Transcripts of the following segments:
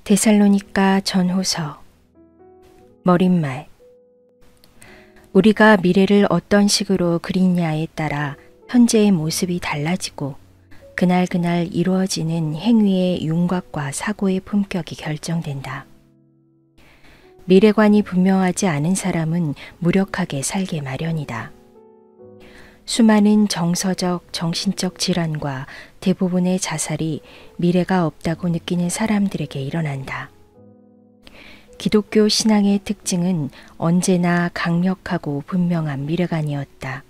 데살로니가 전후서. 머릿말. 우리가 미래를 어떤 식으로 그리냐에 따라 현재의 모습이 달라지고 그날그날 이루어지는 행위의 윤곽과 사고의 품격이 결정된다. 미래관이 분명하지 않은 사람은 무력하게 살게 마련이다. 수많은 정서적, 정신적 질환과 대부분의 자살이 미래가 없다고 느끼는 사람들에게 일어난다. 기독교 신앙의 특징은 언제나 강력하고 분명한 미래관이었다.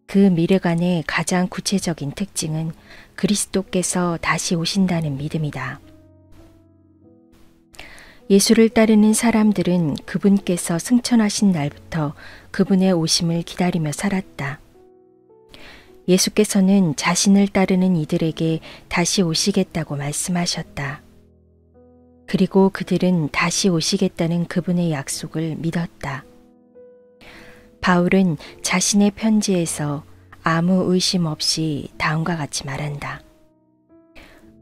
그 미래관의 가장 구체적인 특징은 그리스도께서 다시 오신다는 믿음이다. 예수를 따르는 사람들은 그분께서 승천하신 날부터 그분의 오심을 기다리며 살았다. 예수께서는 자신을 따르는 이들에게 다시 오시겠다고 말씀하셨다. 그리고 그들은 다시 오시겠다는 그분의 약속을 믿었다. 바울은 자신의 편지에서 아무 의심 없이 다음과 같이 말한다.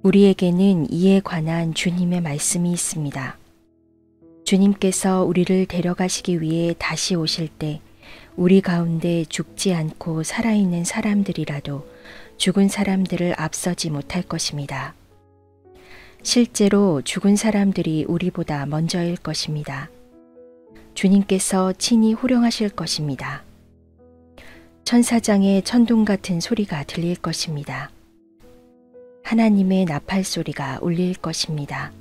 우리에게는 이에 관한 주님의 말씀이 있습니다. 주님께서 우리를 데려가시기 위해 다시 오실 때 우리 가운데 죽지 않고 살아있는 사람들이라도 죽은 사람들을 앞서지 못할 것입니다. 실제로 죽은 사람들이 우리보다 먼저일 것입니다. 주님께서 친히 호령하실 것입니다. 천사장의 천둥 같은 소리가 들릴 것입니다. 하나님의 나팔 소리가 울릴 것입니다.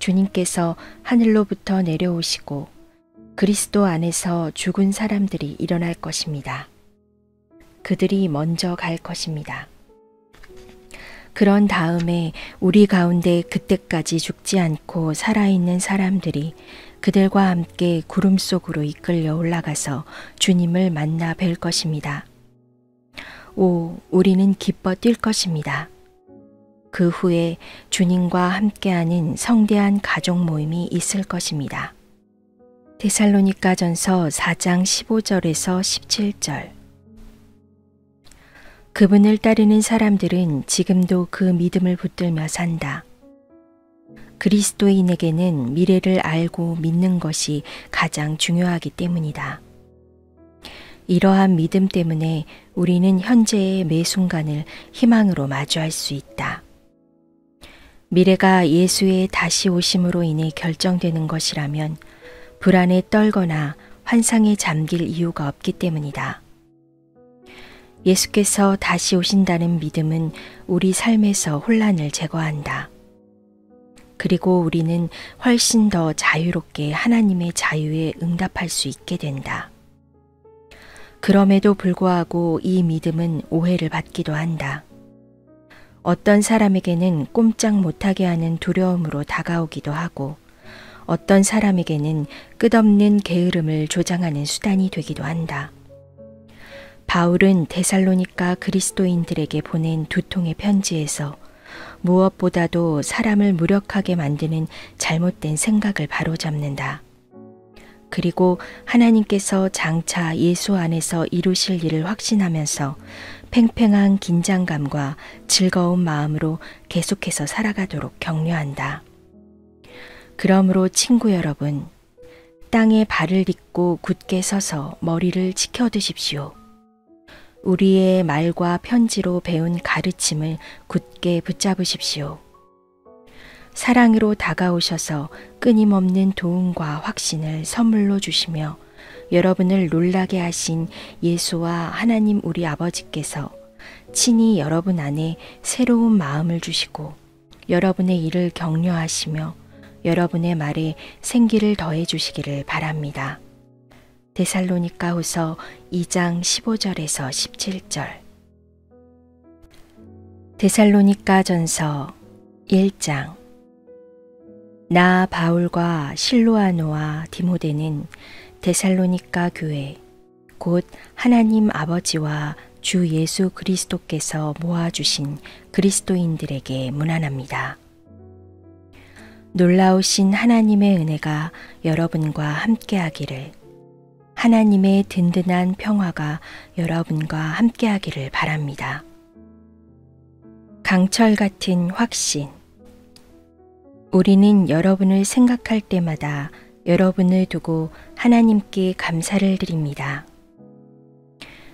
주님께서 하늘로부터 내려오시고 그리스도 안에서 죽은 사람들이 일어날 것입니다. 그들이 먼저 갈 것입니다. 그런 다음에 우리 가운데 그때까지 죽지 않고 살아있는 사람들이 그들과 함께 구름 속으로 이끌려 올라가서 주님을 만나 뵐 것입니다. 오, 우리는 기뻐 뛸 것입니다. 그 후에 주님과 함께하는 성대한 가족 모임이 있을 것입니다. 데살로니가전서 4장 15절에서 17절. 그분을 따르는 사람들은 지금도 그 믿음을 붙들며 산다. 그리스도인에게는 미래를 알고 믿는 것이 가장 중요하기 때문이다. 이러한 믿음 때문에 우리는 현재의 매 순간을 희망으로 마주할 수 있다. 미래가 예수의 다시 오심으로 인해 결정되는 것이라면 불안에 떨거나 환상에 잠길 이유가 없기 때문이다. 예수께서 다시 오신다는 믿음은 우리 삶에서 혼란을 제거한다. 그리고 우리는 훨씬 더 자유롭게 하나님의 자유에 응답할 수 있게 된다. 그럼에도 불구하고 이 믿음은 오해를 받기도 한다. 어떤 사람에게는 꼼짝 못하게 하는 두려움으로 다가오기도 하고 어떤 사람에게는 끝없는 게으름을 조장하는 수단이 되기도 한다. 바울은 데살로니가 그리스도인들에게 보낸 두 통의 편지에서 무엇보다도 사람을 무력하게 만드는 잘못된 생각을 바로잡는다. 그리고 하나님께서 장차 예수 안에서 이루실 일을 확신하면서 팽팽한 긴장감과 즐거운 마음으로 계속해서 살아가도록 격려한다. 그러므로 친구 여러분, 땅에 발을 딛고 굳게 서서 머리를 치켜드십시오. 우리의 말과 편지로 배운 가르침을 굳게 붙잡으십시오. 사랑으로 다가오셔서 끊임없는 도움과 확신을 선물로 주시며 여러분을 놀라게 하신 예수와 하나님 우리 아버지께서 친히 여러분 안에 새로운 마음을 주시고 여러분의 일을 격려하시며 여러분의 말에 생기를 더해 주시기를 바랍니다. 데살로니가후서 2장 15절에서 17절. 데살로니가전서 1장. 나 바울과 실로아노와 디모데는 데살로니가 교회 곧 하나님 아버지와 주 예수 그리스도께서 모아주신 그리스도인들에게 문안합니다. 놀라우신 하나님의 은혜가 여러분과 함께하기를, 하나님의 든든한 평화가 여러분과 함께하기를 바랍니다. 강철 같은 확신. 우리는 여러분을 생각할 때마다 여러분을 두고 하나님께 감사를 드립니다.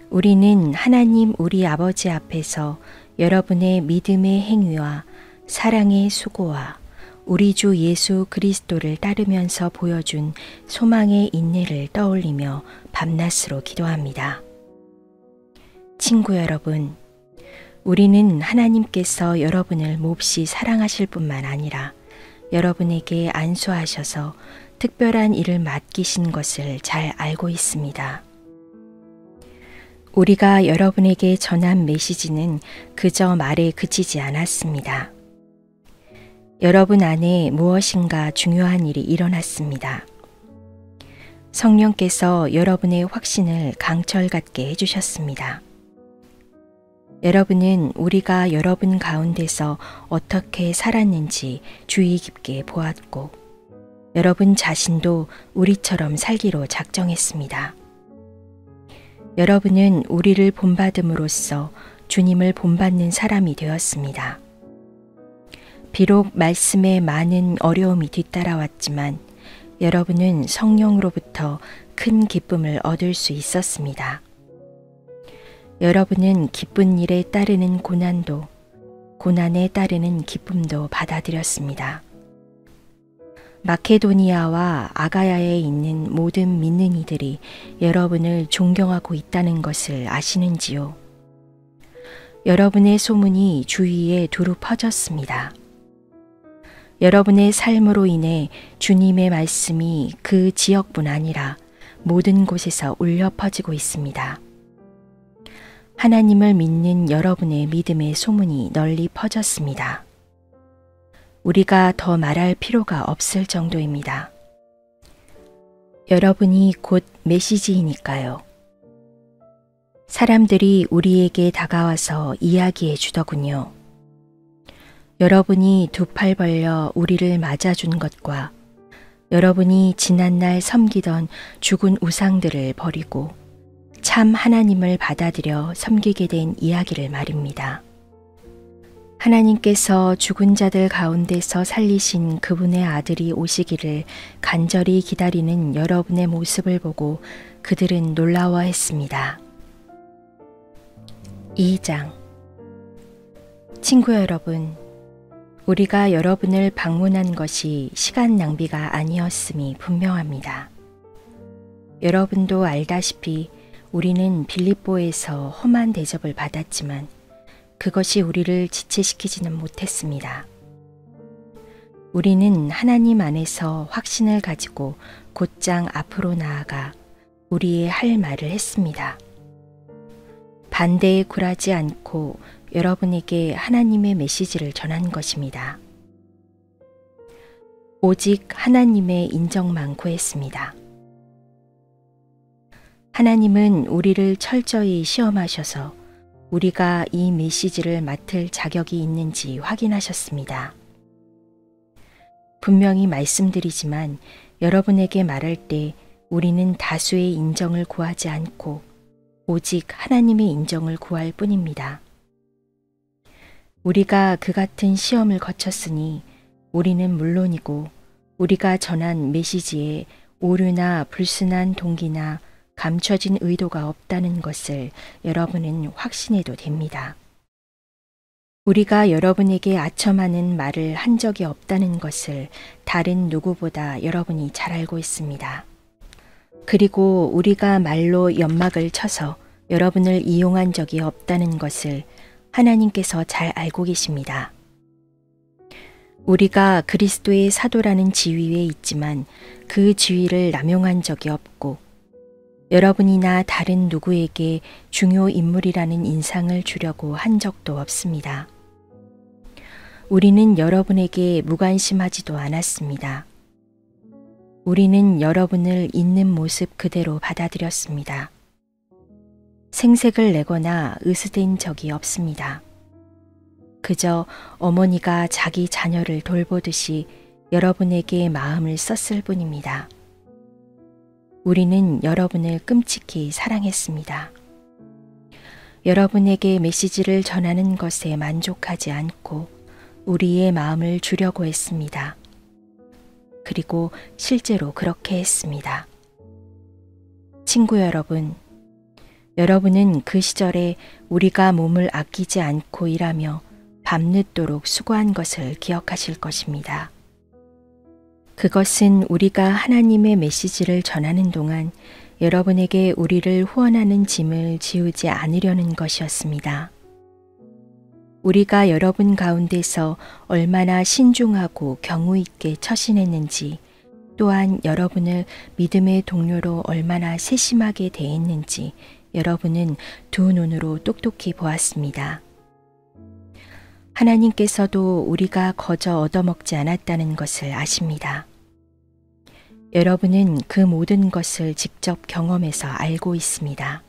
우리는 하나님 우리 아버지 앞에서 여러분의 믿음의 행위와 사랑의 수고와 우리 주 예수 그리스도를 따르면서 보여준 소망의 인내를 떠올리며 밤낮으로 기도합니다. 친구 여러분, 우리는 하나님께서 여러분을 몹시 사랑하실 뿐만 아니라 여러분에게 안수하셔서 특별한 일을 맡기신 것을 잘 알고 있습니다. 우리가 여러분에게 전한 메시지는 그저 말에 그치지 않았습니다. 여러분 안에 무엇인가 중요한 일이 일어났습니다. 성령께서 여러분의 확신을 강철 같게 해주셨습니다. 여러분은 우리가 여러분 가운데서 어떻게 살았는지 주의 깊게 보았고, 여러분 자신도 우리처럼 살기로 작정했습니다. 여러분은 우리를 본받음으로써 주님을 본받는 사람이 되었습니다. 비록 말씀에 많은 어려움이 뒤따라왔지만 여러분은 성령으로부터 큰 기쁨을 얻을 수 있었습니다. 여러분은 기쁜 일에 따르는 고난도, 고난에 따르는 기쁨도 받아들였습니다. 마케도니아와 아가야에 있는 모든 믿는 이들이 여러분을 존경하고 있다는 것을 아시는지요? 여러분의 소문이 주위에 두루 퍼졌습니다. 여러분의 삶으로 인해 주님의 말씀이 그 지역뿐 아니라 모든 곳에서 울려 퍼지고 있습니다. 하나님을 믿는 여러분의 믿음의 소문이 널리 퍼졌습니다. 우리가 더 말할 필요가 없을 정도입니다. 여러분이 곧 메시지이니까요. 사람들이 우리에게 다가와서 이야기해 주더군요. 여러분이 두 팔 벌려 우리를 맞아준 것과 여러분이 지난날 섬기던 죽은 우상들을 버리고 참 하나님을 받아들여 섬기게 된 이야기를 말입니다. 하나님께서 죽은 자들 가운데서 살리신 그분의 아들이 오시기를 간절히 기다리는 여러분의 모습을 보고 그들은 놀라워했습니다. 2장. 친구 여러분, 우리가 여러분을 방문한 것이 시간 낭비가 아니었음이 분명합니다. 여러분도 알다시피 우리는 빌립보에서 험한 대접을 받았지만 그것이 우리를 지체시키지는 못했습니다. 우리는 하나님 안에서 확신을 가지고 곧장 앞으로 나아가 우리의 할 말을 했습니다. 반대에 굴하지 않고 여러분에게 하나님의 메시지를 전한 것입니다. 오직 하나님의 인정만 구했습니다. 하나님은 우리를 철저히 시험하셔서 우리가 이 메시지를 맡을 자격이 있는지 확인하셨습니다. 분명히 말씀드리지만 여러분에게 말할 때 우리는 다수의 인정을 구하지 않고 오직 하나님의 인정을 구할 뿐입니다. 우리가 그 같은 시험을 거쳤으니 우리는 물론이고 우리가 전한 메시지에 오류나 불순한 동기나 감춰진 의도가 없다는 것을 여러분은 확신해도 됩니다. 우리가 여러분에게 아첨하는 말을 한 적이 없다는 것을 다른 누구보다 여러분이 잘 알고 있습니다. 그리고 우리가 말로 연막을 쳐서 여러분을 이용한 적이 없다는 것을 하나님께서 잘 알고 계십니다. 우리가 그리스도의 사도라는 지위에 있지만 그 지위를 남용한 적이 없고 여러분이나 다른 누구에게 중요 인물이라는 인상을 주려고 한 적도 없습니다. 우리는 여러분에게 무관심하지도 않았습니다. 우리는 여러분을 있는 모습 그대로 받아들였습니다. 생색을 내거나 으스댄 적이 없습니다. 그저 어머니가 자기 자녀를 돌보듯이 여러분에게 마음을 썼을 뿐입니다. 우리는 여러분을 끔찍히 사랑했습니다. 여러분에게 메시지를 전하는 것에 만족하지 않고 우리의 마음을 주려고 했습니다. 그리고 실제로 그렇게 했습니다. 친구 여러분, 여러분은 그 시절에 우리가 몸을 아끼지 않고 일하며 밤늦도록 수고한 것을 기억하실 것입니다. 그것은 우리가 하나님의 메시지를 전하는 동안 여러분에게 우리를 후원하는 짐을 지우지 않으려는 것이었습니다. 우리가 여러분 가운데서 얼마나 신중하고 경우 있게 처신했는지, 또한 여러분을 믿음의 동료로 얼마나 세심하게 대했는지 여러분은 두 눈으로 똑똑히 보았습니다. 하나님께서도 우리가 거저 얻어먹지 않았다는 것을 아십니다. 여러분은 그 모든 것을 직접 경험해서 알고 있습니다.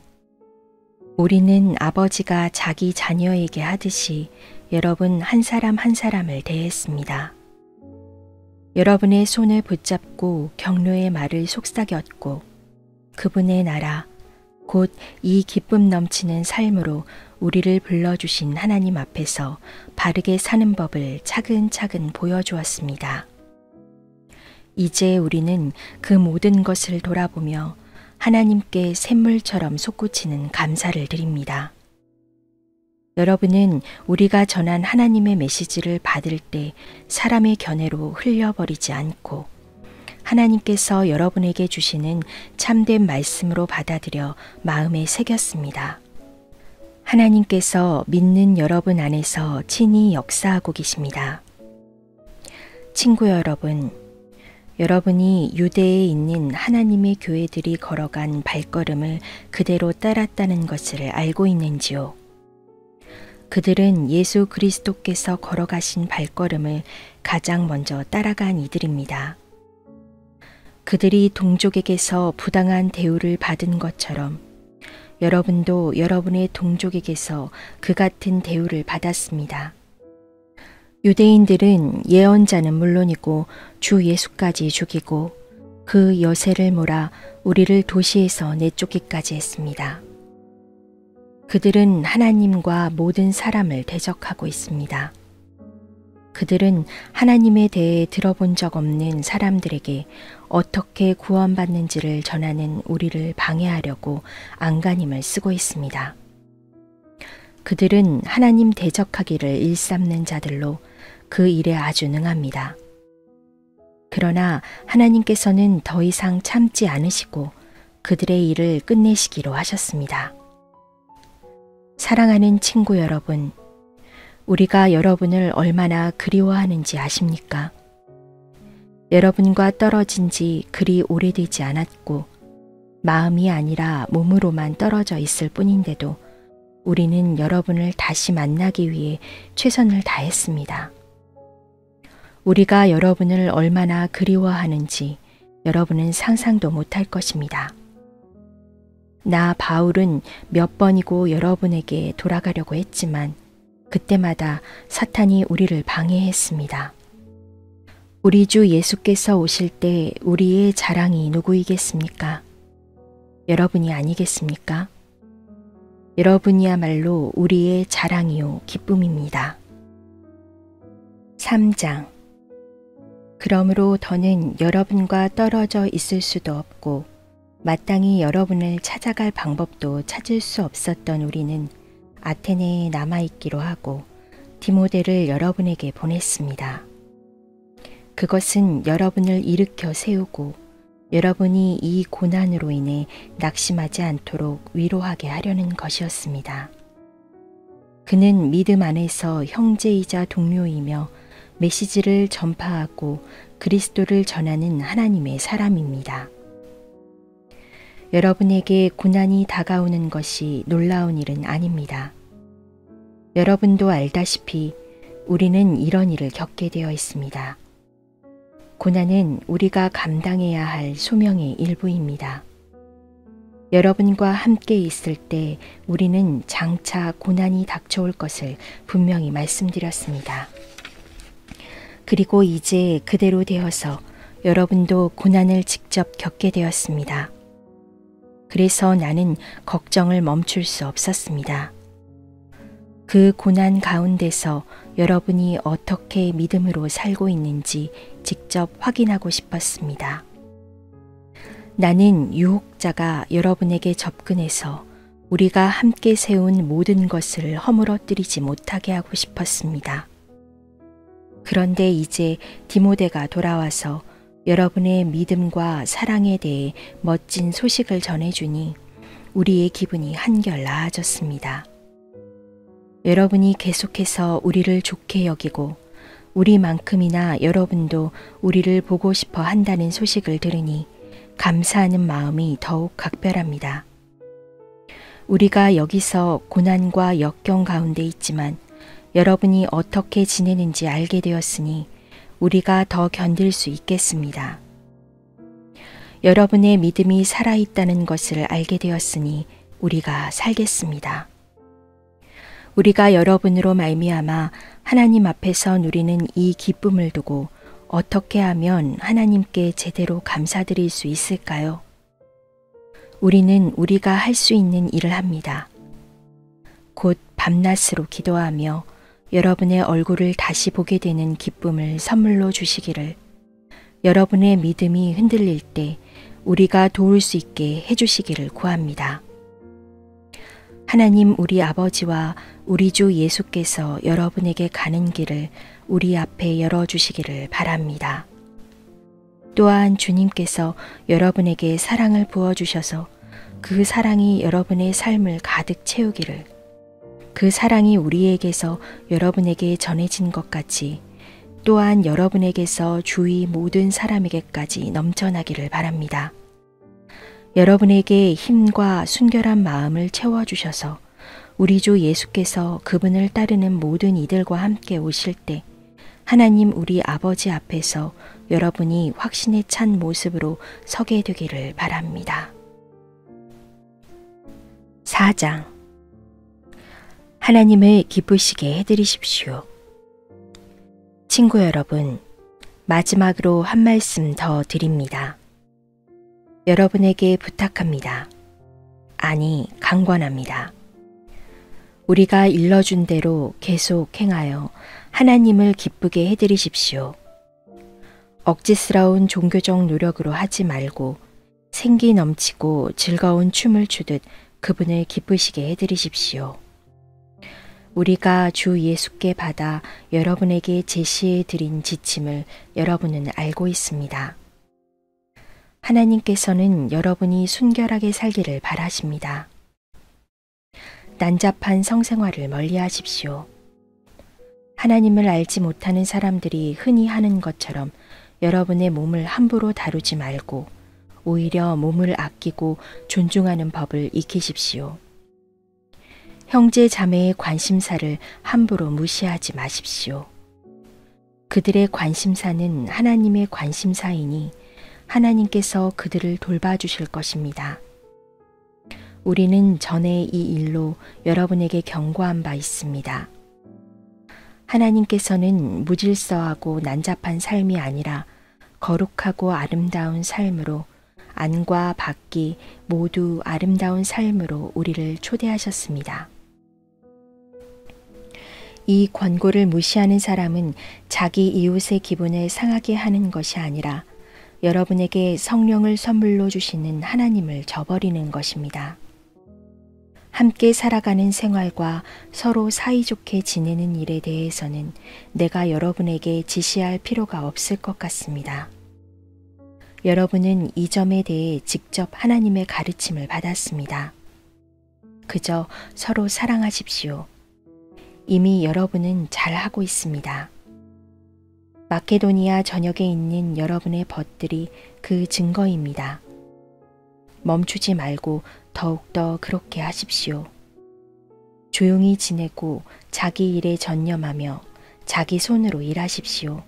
우리는 아버지가 자기 자녀에게 하듯이 여러분 한 사람 한 사람을 대했습니다. 여러분의 손을 붙잡고 격려의 말을 속삭였고 그분의 나라, 곧 이 기쁨 넘치는 삶으로 우리를 불러주신 하나님 앞에서 바르게 사는 법을 차근차근 보여주었습니다. 이제 우리는 그 모든 것을 돌아보며 하나님께 샘물처럼 솟구치는 감사를 드립니다. 여러분은 우리가 전한 하나님의 메시지를 받을 때 사람의 견해로 흘려버리지 않고 하나님께서 여러분에게 주시는 참된 말씀으로 받아들여 마음에 새겼습니다. 하나님께서 믿는 여러분 안에서 친히 역사하고 계십니다. 친구 여러분, 여러분이 유대에 있는 하나님의 교회들이 걸어간 발걸음을 그대로 따랐다는 것을 알고 있는지요? 그들은 예수 그리스도께서 걸어가신 발걸음을 가장 먼저 따라간 이들입니다. 그들이 동족에게서 부당한 대우를 받은 것처럼 여러분도 여러분의 동족에게서 그 같은 대우를 받았습니다. 유대인들은 예언자는 물론이고 주 예수까지 죽이고 그 여세를 몰아 우리를 도시에서 내쫓기까지 했습니다. 그들은 하나님과 모든 사람을 대적하고 있습니다. 그들은 하나님에 대해 들어본 적 없는 사람들에게 어떻게 구원받는지를 전하는 우리를 방해하려고 안간힘을 쓰고 있습니다. 그들은 하나님 대적하기를 일삼는 자들로 그 일에 아주 능합니다. 그러나 하나님께서는 더 이상 참지 않으시고 그들의 일을 끝내시기로 하셨습니다. 사랑하는 친구 여러분, 우리가 여러분을 얼마나 그리워하는지 아십니까? 여러분과 떨어진 지 그리 오래되지 않았고 마음이 아니라 몸으로만 떨어져 있을 뿐인데도 우리는 여러분을 다시 만나기 위해 최선을 다했습니다. 우리가 여러분을 얼마나 그리워하는지 여러분은 상상도 못할 것입니다. 나 바울은 몇 번이고 여러분에게 돌아가려고 했지만 그때마다 사탄이 우리를 방해했습니다. 우리 주 예수께서 오실 때 우리의 자랑이 누구이겠습니까? 여러분이 아니겠습니까? 여러분이야말로 우리의 자랑이요 기쁨입니다. 3장. 그러므로 더는 여러분과 떨어져 있을 수도 없고 마땅히 여러분을 찾아갈 방법도 찾을 수 없었던 우리는 아테네에 남아있기로 하고 디모데를 여러분에게 보냈습니다. 그것은 여러분을 일으켜 세우고 여러분이 이 고난으로 인해 낙심하지 않도록 위로하게 하려는 것이었습니다. 그는 믿음 안에서 형제이자 동료이며 메시지를 전파하고 그리스도를 전하는 하나님의 사람입니다. 여러분에게 고난이 다가오는 것이 놀라운 일은 아닙니다. 여러분도 알다시피 우리는 이런 일을 겪게 되어 있습니다. 고난은 우리가 감당해야 할 소명의 일부입니다. 여러분과 함께 있을 때 우리는 장차 고난이 닥쳐올 것을 분명히 말씀드렸습니다. 그리고 이제 그대로 되어서 여러분도 고난을 직접 겪게 되었습니다. 그래서 나는 걱정을 멈출 수 없었습니다. 그 고난 가운데서 여러분이 어떻게 믿음으로 살고 있는지 직접 확인하고 싶었습니다. 나는 유혹자가 여러분에게 접근해서 우리가 함께 세운 모든 것을 허물어뜨리지 못하게 하고 싶었습니다. 그런데 이제 디모데가 돌아와서 여러분의 믿음과 사랑에 대해 멋진 소식을 전해주니 우리의 기분이 한결 나아졌습니다. 여러분이 계속해서 우리를 좋게 여기고 우리만큼이나 여러분도 우리를 보고 싶어 한다는 소식을 들으니 감사하는 마음이 더욱 각별합니다. 우리가 여기서 고난과 역경 가운데 있지만 여러분이 어떻게 지내는지 알게 되었으니 우리가 더 견딜 수 있겠습니다. 여러분의 믿음이 살아있다는 것을 알게 되었으니 우리가 살겠습니다. 우리가 여러분으로 말미암아 하나님 앞에서 누리는 이 기쁨을 두고 어떻게 하면 하나님께 제대로 감사드릴 수 있을까요? 우리는 우리가 할 수 있는 일을 합니다. 곧 밤낮으로 기도하며 여러분의 얼굴을 다시 보게 되는 기쁨을 선물로 주시기를, 여러분의 믿음이 흔들릴 때 우리가 도울 수 있게 해주시기를 구합니다. 하나님 우리 아버지와 우리 주 예수께서 여러분에게 가는 길을 우리 앞에 열어주시기를 바랍니다. 또한 주님께서 여러분에게 사랑을 부어주셔서 그 사랑이 여러분의 삶을 가득 채우기를, 그 사랑이 우리에게서 여러분에게 전해진 것 같이 또한 여러분에게서 주위 모든 사람에게까지 넘쳐나기를 바랍니다. 여러분에게 힘과 순결한 마음을 채워주셔서 우리 주 예수께서 그분을 따르는 모든 이들과 함께 오실 때 하나님 우리 아버지 앞에서 여러분이 확신에 찬 모습으로 서게 되기를 바랍니다. 4장. 하나님을 기쁘시게 해드리십시오. 친구 여러분, 마지막으로 한 말씀 더 드립니다. 여러분에게 부탁합니다. 아니, 강권합니다. 우리가 일러준 대로 계속 행하여 하나님을 기쁘게 해드리십시오. 억지스러운 종교적 노력으로 하지 말고 생기 넘치고 즐거운 춤을 추듯 그분을 기쁘시게 해드리십시오. 우리가 주 예수께 받아 여러분에게 제시해 드린 지침을 여러분은 알고 있습니다. 하나님께서는 여러분이 순결하게 살기를 바라십니다. 난잡한 성생활을 멀리하십시오. 하나님을 알지 못하는 사람들이 흔히 하는 것처럼 여러분의 몸을 함부로 다루지 말고 오히려 몸을 아끼고 존중하는 법을 익히십시오. 형제 자매의 관심사를 함부로 무시하지 마십시오. 그들의 관심사는 하나님의 관심사이니 하나님께서 그들을 돌봐주실 것입니다. 우리는 전에 이 일로 여러분에게 경고한 바 있습니다. 하나님께서는 무질서하고 난잡한 삶이 아니라 거룩하고 아름다운 삶으로, 안과 밖이 모두 아름다운 삶으로 우리를 초대하셨습니다. 이 권고를 무시하는 사람은 자기 이웃의 기분을 상하게 하는 것이 아니라 여러분에게 성령을 선물로 주시는 하나님을 저버리는 것입니다. 함께 살아가는 생활과 서로 사이좋게 지내는 일에 대해서는 내가 여러분에게 지시할 필요가 없을 것 같습니다. 여러분은 이 점에 대해 직접 하나님의 가르침을 받았습니다. 그저 서로 사랑하십시오. 이미 여러분은 잘하고 있습니다. 마케도니아 전역에 있는 여러분의 벗들이 그 증거입니다. 멈추지 말고 더욱더 그렇게 하십시오. 조용히 지내고 자기 일에 전념하며 자기 손으로 일하십시오.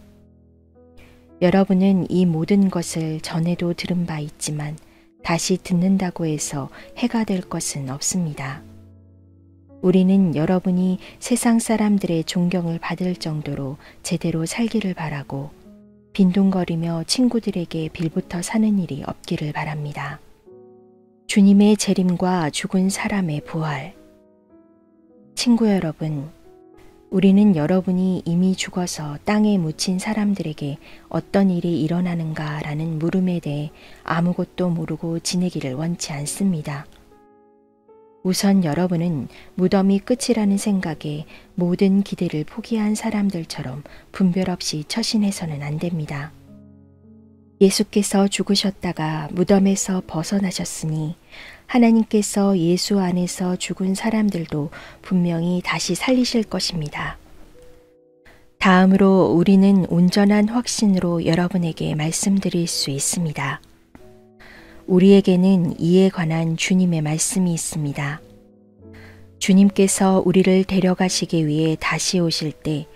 여러분은 이 모든 것을 전에도 들은 바 있지만 다시 듣는다고 해서 해가 될 것은 없습니다. 우리는 여러분이 세상 사람들의 존경을 받을 정도로 제대로 살기를 바라고 빈둥거리며 친구들에게 빌붙어 사는 일이 없기를 바랍니다. 주님의 재림과 죽은 사람의 부활. 친구 여러분, 우리는 여러분이 이미 죽어서 땅에 묻힌 사람들에게 어떤 일이 일어나는가라는 물음에 대해 아무것도 모르고 지내기를 원치 않습니다. 우선 여러분은 무덤이 끝이라는 생각에 모든 기대를 포기한 사람들처럼 분별 없이 처신해서는 안 됩니다. 예수께서 죽으셨다가 무덤에서 벗어나셨으니 하나님께서 예수 안에서 죽은 사람들도 분명히 다시 살리실 것입니다. 다음으로 우리는 온전한 확신으로 여러분에게 말씀드릴 수 있습니다. 우리에게는 이에 관한 주님의 말씀이 있습니다. 주님께서 우리를 데려가시기 위해 다시 오실 때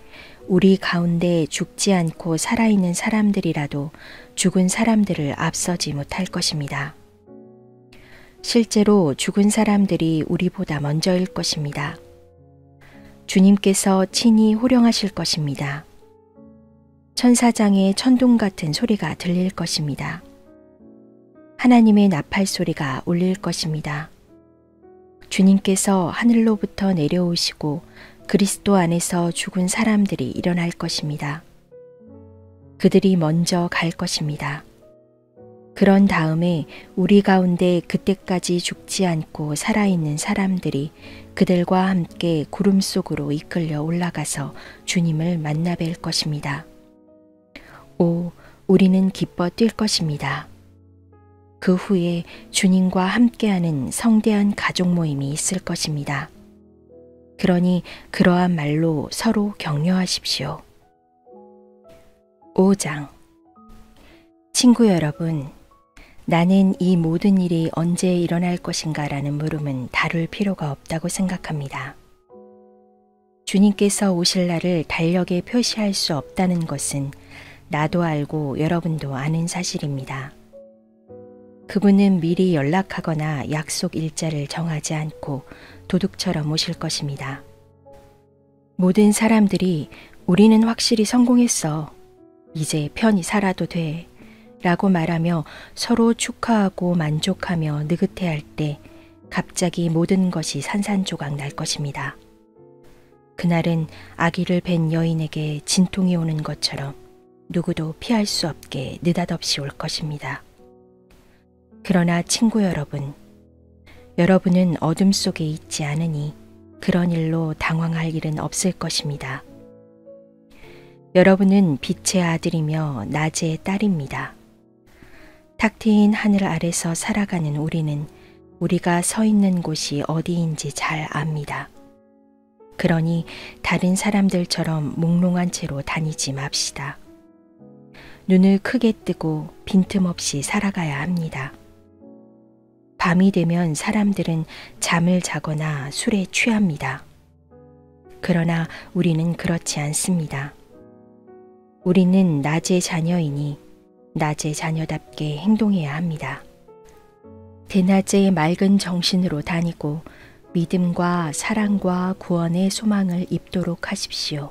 우리 가운데 죽지 않고 살아있는 사람들이라도 죽은 사람들을 앞서지 못할 것입니다. 실제로 죽은 사람들이 우리보다 먼저일 것입니다. 주님께서 친히 호령하실 것입니다. 천사장의 천둥 같은 소리가 들릴 것입니다. 하나님의 나팔 소리가 울릴 것입니다. 주님께서 하늘로부터 내려오시고 그리스도 안에서 죽은 사람들이 일어날 것입니다. 그들이 먼저 갈 것입니다. 그런 다음에 우리 가운데 그때까지 죽지 않고 살아있는 사람들이 그들과 함께 구름 속으로 이끌려 올라가서 주님을 만나 뵐 것입니다. 오, 우리는 기뻐 뛸 것입니다. 그 후에 주님과 함께하는 성대한 가족 모임이 있을 것입니다. 그러니 그러한 말로 서로 격려하십시오. 5장. 친구 여러분, 나는 이 모든 일이 언제 일어날 것인가 라는 물음은 다룰 필요가 없다고 생각합니다. 주님께서 오실 날을 달력에 표시할 수 없다는 것은 나도 알고 여러분도 아는 사실입니다. 그분은 미리 연락하거나 약속 일자를 정하지 않고 도둑처럼 오실 것입니다. 모든 사람들이 우리는 확실히 성공했어. 이제 편히 살아도 돼. 라고 말하며 서로 축하하고 만족하며 느긋해할 때 갑자기 모든 것이 산산조각 날 것입니다. 그날은 아기를 뵌 여인에게 진통이 오는 것처럼 누구도 피할 수 없게 느닷없이 올 것입니다. 그러나 친구 여러분, 여러분은 어둠 속에 있지 않으니 그런 일로 당황할 일은 없을 것입니다. 여러분은 빛의 아들이며 낮의 딸입니다. 탁 트인 하늘 아래서 살아가는 우리는 우리가 서 있는 곳이 어디인지 잘 압니다. 그러니 다른 사람들처럼 몽롱한 채로 다니지 맙시다. 눈을 크게 뜨고 빈틈없이 살아가야 합니다. 밤이 되면 사람들은 잠을 자거나 술에 취합니다. 그러나 우리는 그렇지 않습니다. 우리는 낮의 자녀이니 낮의 자녀답게 행동해야 합니다. 대낮에 맑은 정신으로 다니고 믿음과 사랑과 구원의 소망을 입도록 하십시오.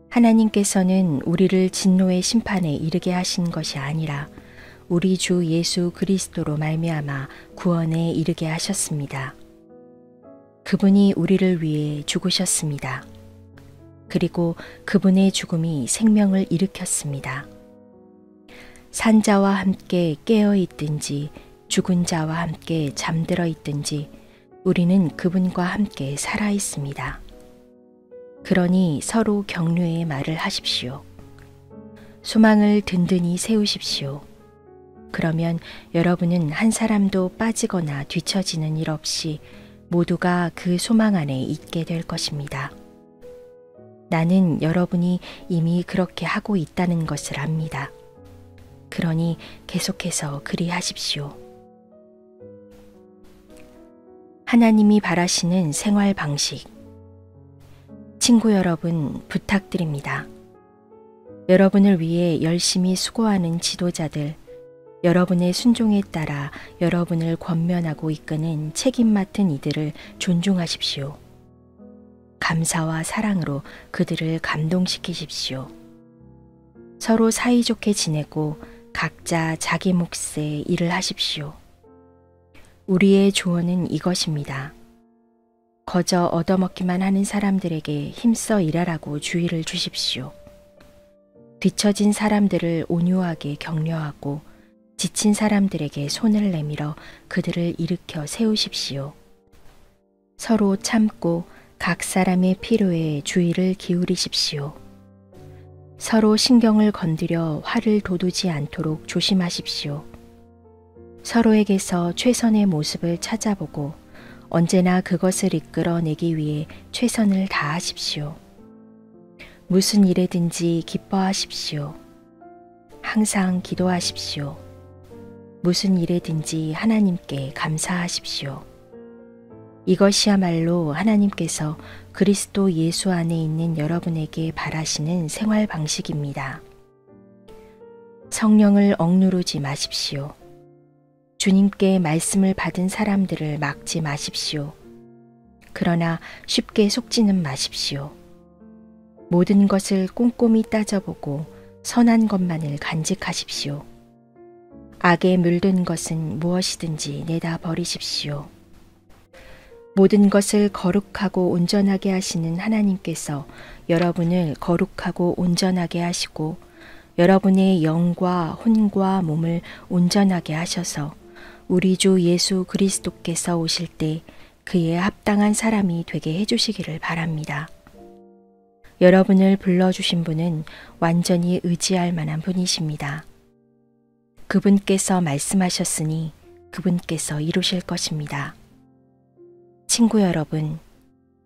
하나님께서는 우리를 진노의 심판에 이르게 하신 것이 아니라 우리 주 예수 그리스도로 말미암아 구원에 이르게 하셨습니다. 그분이 우리를 위해 죽으셨습니다. 그리고 그분의 죽음이 생명을 일으켰습니다. 산자와 함께 깨어 있든지 죽은 자와 함께 잠들어 있든지 우리는 그분과 함께 살아 있습니다. 그러니 서로 격려의 말을 하십시오. 소망을 든든히 세우십시오. 그러면 여러분은 한 사람도 빠지거나 뒤처지는 일 없이 모두가 그 소망 안에 있게 될 것입니다. 나는 여러분이 이미 그렇게 하고 있다는 것을 압니다. 그러니 계속해서 그리하십시오. 하나님이 바라시는 생활 방식. 친구 여러분, 부탁드립니다. 여러분을 위해 열심히 수고하는 지도자들, 여러분의 순종에 따라 여러분을 권면하고 이끄는 책임 맡은 이들을 존중하십시오. 감사와 사랑으로 그들을 감동시키십시오. 서로 사이좋게 지내고 각자 자기 몫의 일을 하십시오. 우리의 조언은 이것입니다. 거저 얻어먹기만 하는 사람들에게 힘써 일하라고 주의를 주십시오. 뒤처진 사람들을 온유하게 격려하고 지친 사람들에게 손을 내밀어 그들을 일으켜 세우십시오. 서로 참고 각 사람의 필요에 주의를 기울이십시오. 서로 신경을 건드려 화를 돋우지 않도록 조심하십시오. 서로에게서 최선의 모습을 찾아보고 언제나 그것을 이끌어내기 위해 최선을 다하십시오. 무슨 일에든지 기뻐하십시오. 항상 기도하십시오. 무슨 일에든지 하나님께 감사하십시오. 이것이야말로 하나님께서 그리스도 예수 안에 있는 여러분에게 바라시는 생활 방식입니다. 성령을 억누르지 마십시오. 주님께 말씀을 받은 사람들을 막지 마십시오. 그러나 쉽게 속지는 마십시오. 모든 것을 꼼꼼히 따져보고 선한 것만을 간직하십시오. 악에 물든 것은 무엇이든지 내다 버리십시오. 모든 것을 거룩하고 온전하게 하시는 하나님께서 여러분을 거룩하고 온전하게 하시고 여러분의 영과 혼과 몸을 온전하게 하셔서 우리 주 예수 그리스도께서 오실 때 그에 합당한 사람이 되게 해주시기를 바랍니다. 여러분을 불러주신 분은 완전히 의지할 만한 분이십니다. 그분께서 말씀하셨으니 그분께서 이루실 것입니다. 친구 여러분,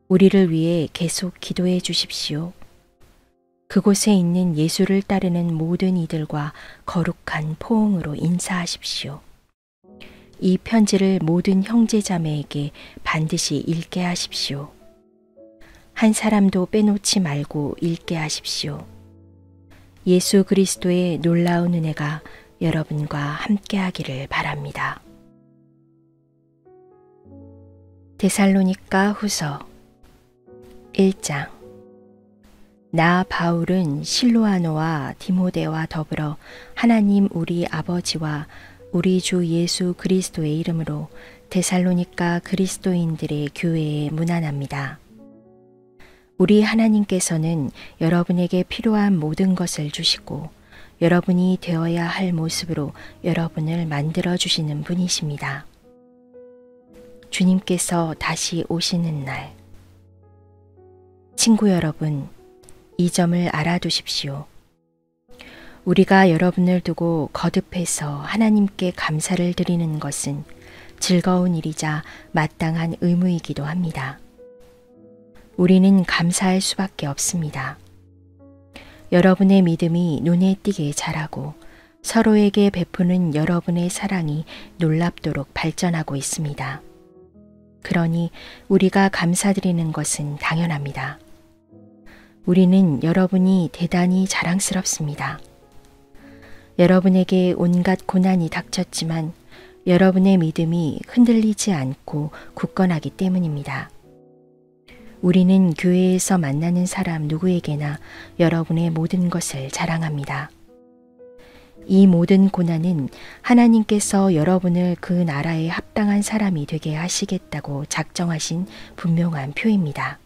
우리를 위해 계속 기도해 주십시오. 그곳에 있는 예수를 따르는 모든 이들과 거룩한 포옹으로 인사하십시오. 이 편지를 모든 형제자매에게 반드시 읽게 하십시오. 한 사람도 빼놓지 말고 읽게 하십시오. 예수 그리스도의 놀라운 은혜가 여러분과 함께 하기를 바랍니다. 데살로니가 후서 1장. 나 바울은 실로아노와 디모데와 더불어 하나님 우리 아버지와 우리 주 예수 그리스도의 이름으로 데살로니가 그리스도인들의 교회에 문안합니다. 우리 하나님께서는 여러분에게 필요한 모든 것을 주시고 여러분이 되어야 할 모습으로 여러분을 만들어 주시는 분이십니다. 주님께서 다시 오시는 날. 친구 여러분, 이 점을 알아두십시오. 우리가 여러분을 두고 거듭해서 하나님께 감사를 드리는 것은 즐거운 일이자 마땅한 의무이기도 합니다. 우리는 감사할 수밖에 없습니다. 여러분의 믿음이 눈에 띄게 자라고 서로에게 베푸는 여러분의 사랑이 놀랍도록 발전하고 있습니다. 그러니 우리가 감사드리는 것은 당연합니다. 우리는 여러분이 대단히 자랑스럽습니다. 여러분에게 온갖 고난이 닥쳤지만 여러분의 믿음이 흔들리지 않고 굳건하기 때문입니다. 우리는 교회에서 만나는 사람 누구에게나 여러분의 모든 것을 자랑합니다. 이 모든 고난은 하나님께서 여러분을 그 나라에 합당한 사람이 되게 하시겠다고 작정하신 분명한 표입니다.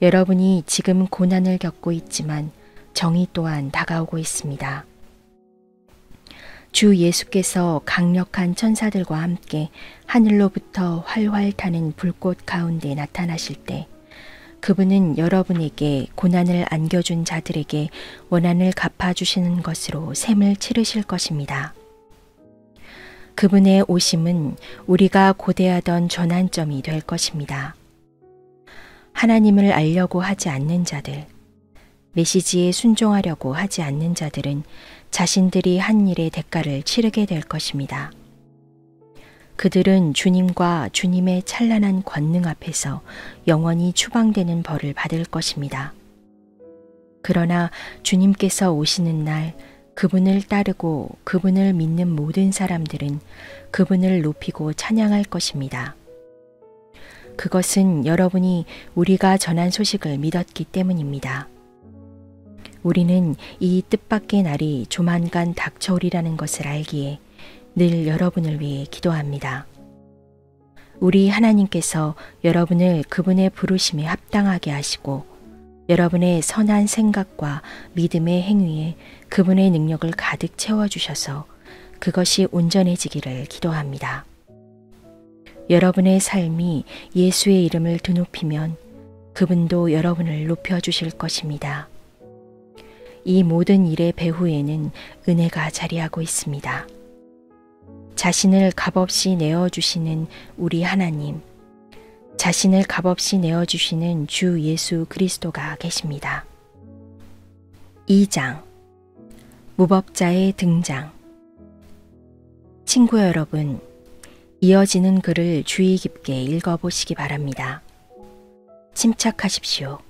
여러분이 지금 고난을 겪고 있지만 정의 또한 다가오고 있습니다. 주 예수께서 강력한 천사들과 함께 하늘로부터 활활 타는 불꽃 가운데 나타나실 때 그분은 여러분에게 고난을 안겨준 자들에게 원한을 갚아주시는 것으로 셈을 치르실 것입니다. 그분의 오심은 우리가 고대하던 전환점이 될 것입니다. 하나님을 알려고 하지 않는 자들, 메시지에 순종하려고 하지 않는 자들은 자신들이 한 일의 대가를 치르게 될 것입니다. 그들은 주님과 주님의 찬란한 권능 앞에서 영원히 추방되는 벌을 받을 것입니다. 그러나 주님께서 오시는 날 그분을 따르고 그분을 믿는 모든 사람들은 그분을 높이고 찬양할 것입니다. 그것은 여러분이 우리가 전한 소식을 믿었기 때문입니다. 우리는 이 뜻밖의 날이 조만간 닥쳐오리라는 것을 알기에 늘 여러분을 위해 기도합니다. 우리 하나님께서 여러분을 그분의 부르심에 합당하게 하시고 여러분의 선한 생각과 믿음의 행위에 그분의 능력을 가득 채워주셔서 그것이 온전해지기를 기도합니다. 여러분의 삶이 예수의 이름을 드높이면 그분도 여러분을 높여주실 것입니다. 이 모든 일의 배후에는 은혜가 자리하고 있습니다. 자신을 값없이 내어주시는 우리 하나님, 자신을 값없이 내어주시는 주 예수 그리스도가 계십니다. 2장 무법자의 등장. 친구 여러분, 이어지는 글을 주의 깊게 읽어보시기 바랍니다. 침착하십시오.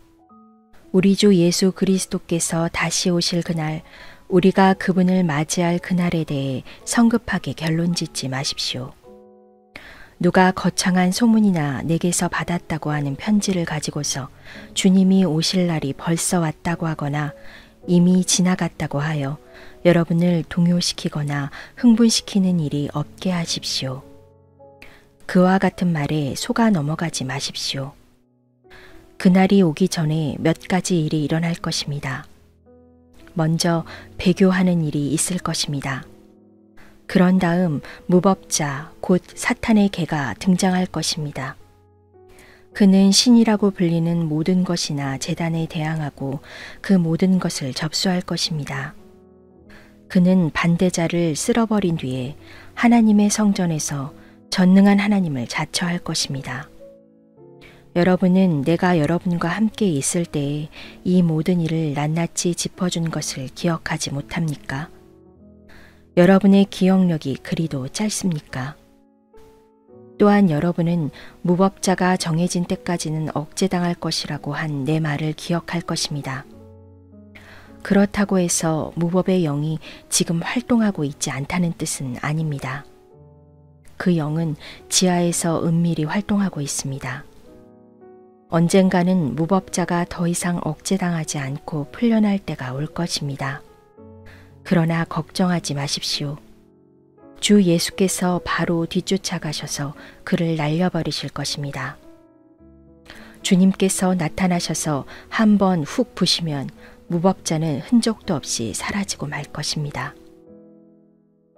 우리 주 예수 그리스도께서 다시 오실 그날, 우리가 그분을 맞이할 그날에 대해 성급하게 결론짓지 마십시오. 누가 거창한 소문이나 내게서 받았다고 하는 편지를 가지고서 주님이 오실 날이 벌써 왔다고 하거나 이미 지나갔다고 하여 여러분을 동요시키거나 흥분시키는 일이 없게 하십시오. 그와 같은 말에 속아 넘어가지 마십시오. 그날이 오기 전에 몇 가지 일이 일어날 것입니다. 먼저 배교하는 일이 있을 것입니다. 그런 다음 무법자, 곧 사탄의 개가 등장할 것입니다. 그는 신이라고 불리는 모든 것이나 제단에 대항하고 그 모든 것을 접수할 것입니다. 그는 반대자를 쓸어버린 뒤에 하나님의 성전에서 전능한 하나님을 자처할 것입니다. 여러분은 내가 여러분과 함께 있을 때에 이 모든 일을 낱낱이 짚어준 것을 기억하지 못합니까? 여러분의 기억력이 그리도 짧습니까? 또한 여러분은 무법자가 정해진 때까지는 억제당할 것이라고 한 내 말을 기억할 것입니다. 그렇다고 해서 무법의 영이 지금 활동하고 있지 않다는 뜻은 아닙니다. 그 영은 지하에서 은밀히 활동하고 있습니다. 언젠가는 무법자가 더 이상 억제당하지 않고 풀려날 때가 올 것입니다. 그러나 걱정하지 마십시오. 주 예수께서 바로 뒤쫓아가셔서 그를 날려버리실 것입니다. 주님께서 나타나셔서 한번 훅 부시면 무법자는 흔적도 없이 사라지고 말 것입니다.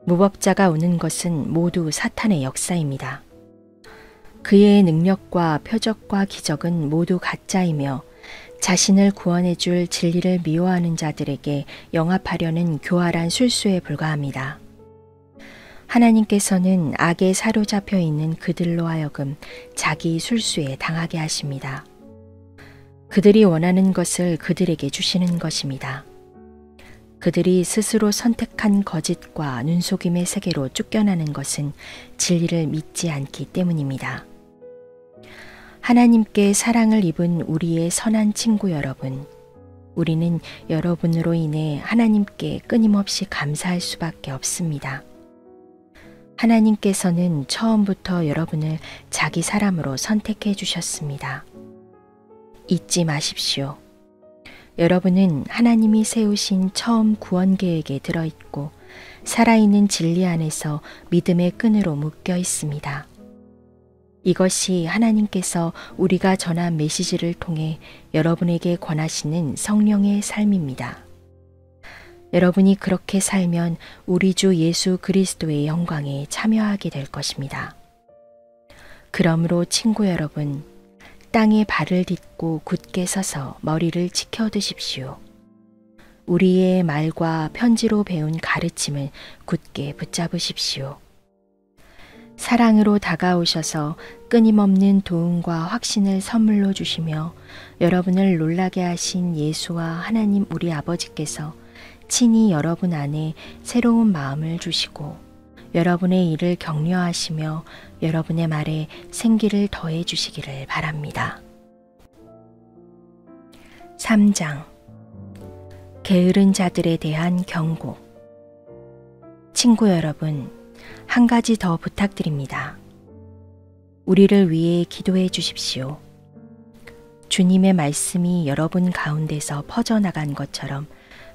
무법자가 오는 것은 모두 사탄의 역사입니다. 그의 능력과 표적과 기적은 모두 가짜이며 자신을 구원해 줄 진리를 미워하는 자들에게 영합하려는 교활한 술수에 불과합니다. 하나님께서는 악에 사로잡혀 있는 그들로 하여금 자기 술수에 당하게 하십니다. 그들이 원하는 것을 그들에게 주시는 것입니다. 그들이 스스로 선택한 거짓과 눈속임의 세계로 쫓겨나는 것은 진리를 믿지 않기 때문입니다. 하나님께 사랑을 입은 우리의 선한 친구 여러분, 우리는 여러분으로 인해 하나님께 끊임없이 감사할 수밖에 없습니다. 하나님께서는 처음부터 여러분을 자기 사람으로 선택해 주셨습니다. 잊지 마십시오. 여러분은 하나님이 세우신 처음 구원 계획에 들어있고 살아있는 진리 안에서 믿음의 끈으로 묶여 있습니다. 이것이 하나님께서 우리가 전한 메시지를 통해 여러분에게 권하시는 성령의 삶입니다. 여러분이 그렇게 살면 우리 주 예수 그리스도의 영광에 참여하게 될 것입니다. 그러므로 친구 여러분, 땅에 발을 딛고 굳게 서서 머리를 치켜드십시오. 우리의 말과 편지로 배운 가르침을 굳게 붙잡으십시오. 사랑으로 다가오셔서 끊임없는 도움과 확신을 선물로 주시며 여러분을 놀라게 하신 예수와 하나님 우리 아버지께서 친히 여러분 안에 새로운 마음을 주시고 여러분의 일을 격려하시며 여러분의 말에 생기를 더해 주시기를 바랍니다. 3장 게으른 자들에 대한 경고. 친구 여러분, 한 가지 더 부탁드립니다. 우리를 위해 기도해 주십시오. 주님의 말씀이 여러분 가운데서 퍼져나간 것처럼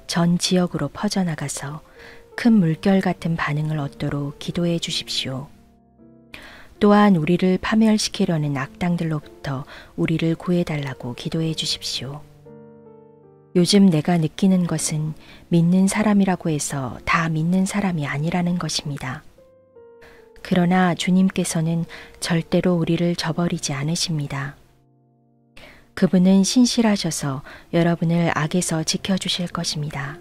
전 지역으로 퍼져나가서 큰 물결 같은 반응을 얻도록 기도해 주십시오. 또한 우리를 파멸시키려는 악당들로부터 우리를 구해달라고 기도해 주십시오. 요즘 내가 느끼는 것은 믿는 사람이라고 해서 다 믿는 사람이 아니라는 것입니다. 그러나 주님께서는 절대로 우리를 저버리지 않으십니다. 그분은 신실하셔서 여러분을 악에서 지켜주실 것입니다.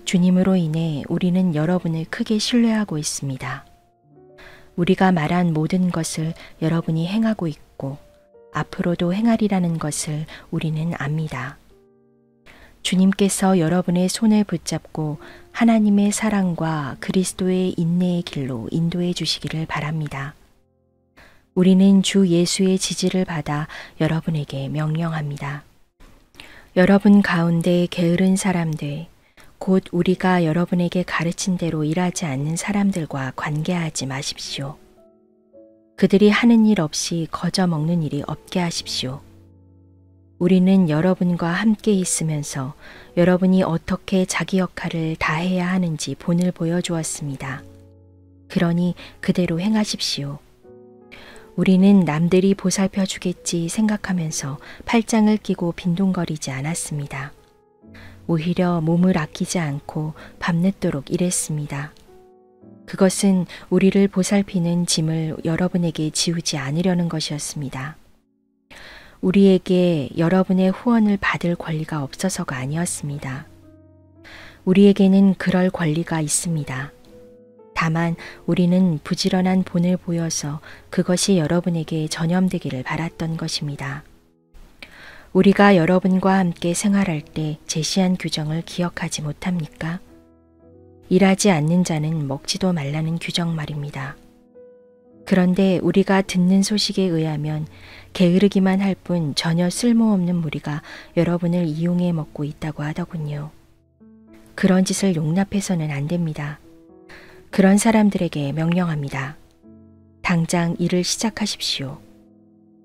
주님으로 인해 우리는 여러분을 크게 신뢰하고 있습니다. 우리가 말한 모든 것을 여러분이 행하고 있고 앞으로도 행하리라는 것을 우리는 압니다. 주님께서 여러분의 손을 붙잡고 하나님의 사랑과 그리스도의 인내의 길로 인도해 주시기를 바랍니다. 우리는 주 예수의 지지를 받아 여러분에게 명령합니다. 여러분 가운데 게으른 사람들, 곧 우리가 여러분에게 가르친 대로 일하지 않는 사람들과 관계하지 마십시오. 그들이 하는 일 없이 거저 먹는 일이 없게 하십시오. 우리는 여러분과 함께 있으면서 여러분이 어떻게 자기 역할을 다해야 하는지 본을 보여주었습니다. 그러니 그대로 행하십시오. 우리는 남들이 보살펴 주겠지 생각하면서 팔짱을 끼고 빈둥거리지 않았습니다. 오히려 몸을 아끼지 않고 밤늦도록 일했습니다. 그것은 우리를 보살피는 짐을 여러분에게 지우지 않으려는 것이었습니다. 우리에게 여러분의 후원을 받을 권리가 없어서가 아니었습니다. 우리에게는 그럴 권리가 있습니다. 다만 우리는 부지런한 본을 보여서 그것이 여러분에게 전염되기를 바랐던 것입니다. 우리가 여러분과 함께 생활할 때 제시한 규정을 기억하지 못합니까? 일하지 않는 자는 먹지도 말라는 규정 말입니다. 그런데 우리가 듣는 소식에 의하면 게으르기만 할 뿐 전혀 쓸모없는 무리가 여러분을 이용해 먹고 있다고 하더군요. 그런 짓을 용납해서는 안 됩니다. 그런 사람들에게 명령합니다. 당장 일을 시작하십시오.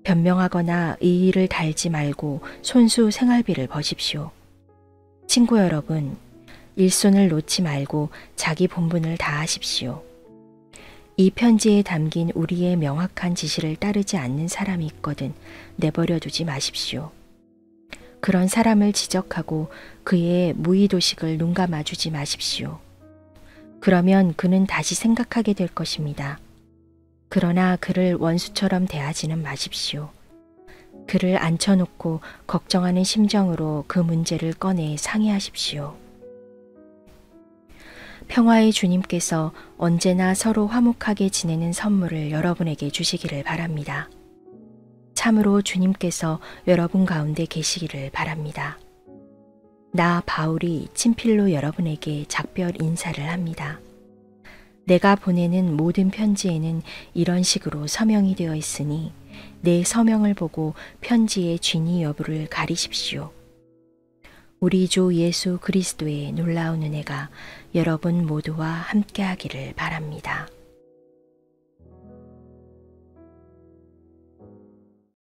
변명하거나 의의를 달지 말고 손수 생활비를 버십시오. 친구 여러분, 일손을 놓지 말고 자기 본분을 다하십시오. 이 편지에 담긴 우리의 명확한 지시를 따르지 않는 사람이 있거든 내버려 두지 마십시오. 그런 사람을 지적하고 그의 무의도식을 눈감아 주지 마십시오. 그러면 그는 다시 생각하게 될 것입니다. 그러나 그를 원수처럼 대하지는 마십시오. 그를 앉혀놓고 걱정하는 심정으로 그 문제를 꺼내 상의하십시오. 평화의 주님께서 언제나 서로 화목하게 지내는 선물을 여러분에게 주시기를 바랍니다. 참으로 주님께서 여러분 가운데 계시기를 바랍니다. 나 바울이 친필로 여러분에게 작별 인사를 합니다. 내가 보내는 모든 편지에는 이런 식으로 서명이 되어 있으니 내 서명을 보고 편지의 진위 여부를 가리십시오. 우리 주 예수 그리스도의 놀라운 은혜가 여러분 모두와 함께하기를 바랍니다.